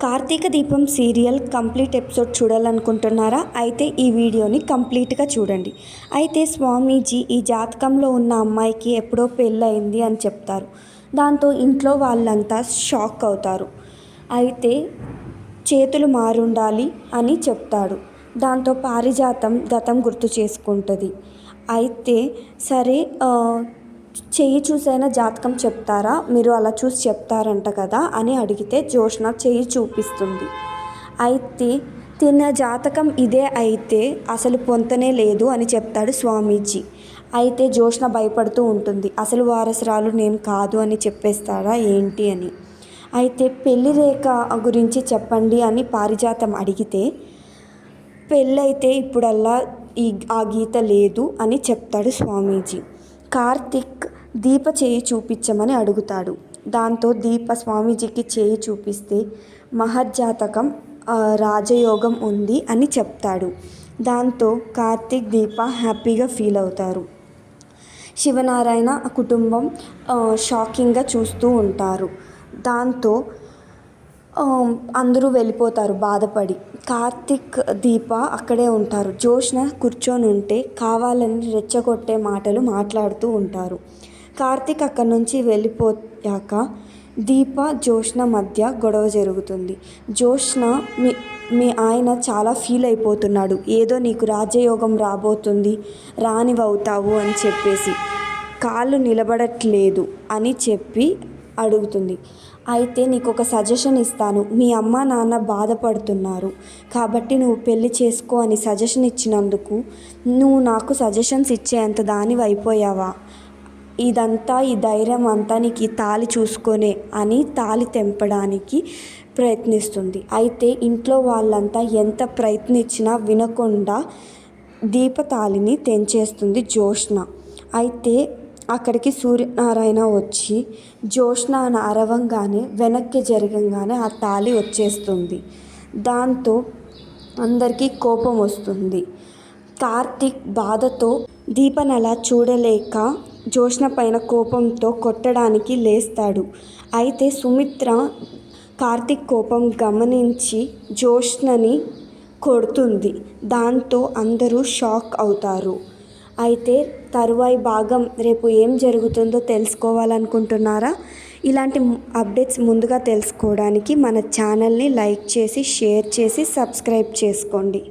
కార్తీక దీపం serial complete episode చూడాలనుకుంటున్నారా? అయితే ఈ వీడియోని కంప్లీట్గా చూడండి. అయితే స్వామీజీ ఈ జాతకంలో ఉన్న అమ్మాయికి ఎప్పుడో పెళ్ళయింది అని చెప్తారు. దాంతో ఇంట్లో వాళ్ళంతా షాక్ అవుతారు. అయితే చేతులు మారుండాలి అని చెప్తాడు. దాంతో పారిజాతం గతం గుర్తు చేసుకుంటుంది. అయితే సరే చెయ్యి చూసైనా జాతకం చెప్తారా, మీరు అలా చూసి చెప్తారంట కదా అని అడిగితే జోష్న చెయ్యి చూపిస్తుంది. అయితే తిన్న జాతకం ఇదే అయితే అసలు పొంతనే లేదు అని చెప్తాడు స్వామీజీ. అయితే జోష్న భయపడుతూ ఉంటుంది. అసలు వారసురాలు నేను కాదు అని చెప్పేస్తారా ఏంటి అని. అయితే పెళ్లి రేఖ గురించి చెప్పండి అని పారిజాతం అడిగితే పెళ్ళైతే ఇప్పుడల్లా ఆ గీత లేదు అని చెప్తాడు స్వామీజీ. కార్తిక్ దీప చేయి చూపించమని అడుగుతాడు. దాంతో దీప స్వామీజీకి చేయి చూపిస్తే మహర్జాతకం రాజయోగం ఉంది అని చెప్తాడు. దాంతో కార్తిక్ దీప హ్యాపీగా ఫీల్ అవుతారు. శివనారాయణ కుటుంబం షాకింగ్గా చూస్తూ ఉంటారు. దాంతో అందరూ వెళ్ళిపోతారు బాధపడి. కార్తిక్ దీప అక్కడే ఉంటారు. జోష్న కూర్చొని ఉంటే కావాలని రెచ్చగొట్టే మాటలు మాట్లాడుతూ ఉంటారు. కార్తిక్ అక్కడి నుంచి వెళ్ళిపోయాక దీప జోష్న మధ్య గొడవ జరుగుతుంది. జోష్న మీ ఆయన చాలా ఫీల్ అయిపోతున్నాడు, ఏదో నీకు రాజయోగం రాబోతుంది, రానివవుతావు అని చెప్పేసి కాళ్ళు నిలబడట్లేదు అని చెప్పి అడుగుతుంది. అయితే నీకు ఒక సజెషన్ ఇస్తాను, మీ అమ్మ నాన్న బాధపడుతున్నారు కాబట్టి నువ్వు పెళ్లి చేసుకో అని సజెషన్ ఇచ్చినందుకు నువ్వు నాకు సజెషన్స్ ఇచ్చేంత దానివి అయిపోయావా? ఇదంతా ఈ ధైర్యం అంతా నీకు ఈ తాళి చూసుకొనే అని తాళి తెంపడానికి ప్రయత్నిస్తుంది. అయితే ఇంట్లో వాళ్ళంతా ఎంత ప్రయత్నించినా వినకుండా దీపతాళిని తెంచేస్తుంది జోష్న. అయితే అక్కడికి సూర్యనారాయణ వచ్చి జోష్న అని అరవంగానే వెనక్కి జరగంగానే ఆ తాళి వచ్చేస్తుంది. దాంతో అందరికీ కోపం వస్తుంది. కార్తిక్ బాధతో దీపని అలా చూడలేక జోష్న పైన కోపంతో కొట్టడానికి లేస్తాడు. అయితే సుమిత్ర కార్తిక్ కోపం గమనించి జోష్నని కొడుతుంది. దాంతో అందరూ షాక్ అవుతారు. అయితే తరువాయి భాగం రేపు ఏం జరుగుతుందో తెలుసుకోవాలనుకుంటున్నారా? ఇలాంటి అప్డేట్స్ ముందుగా తెలుసుకోవడానికి మన ఛానల్ని లైక్ చేసి షేర్ చేసి సబ్స్క్రైబ్ చేసుకోండి.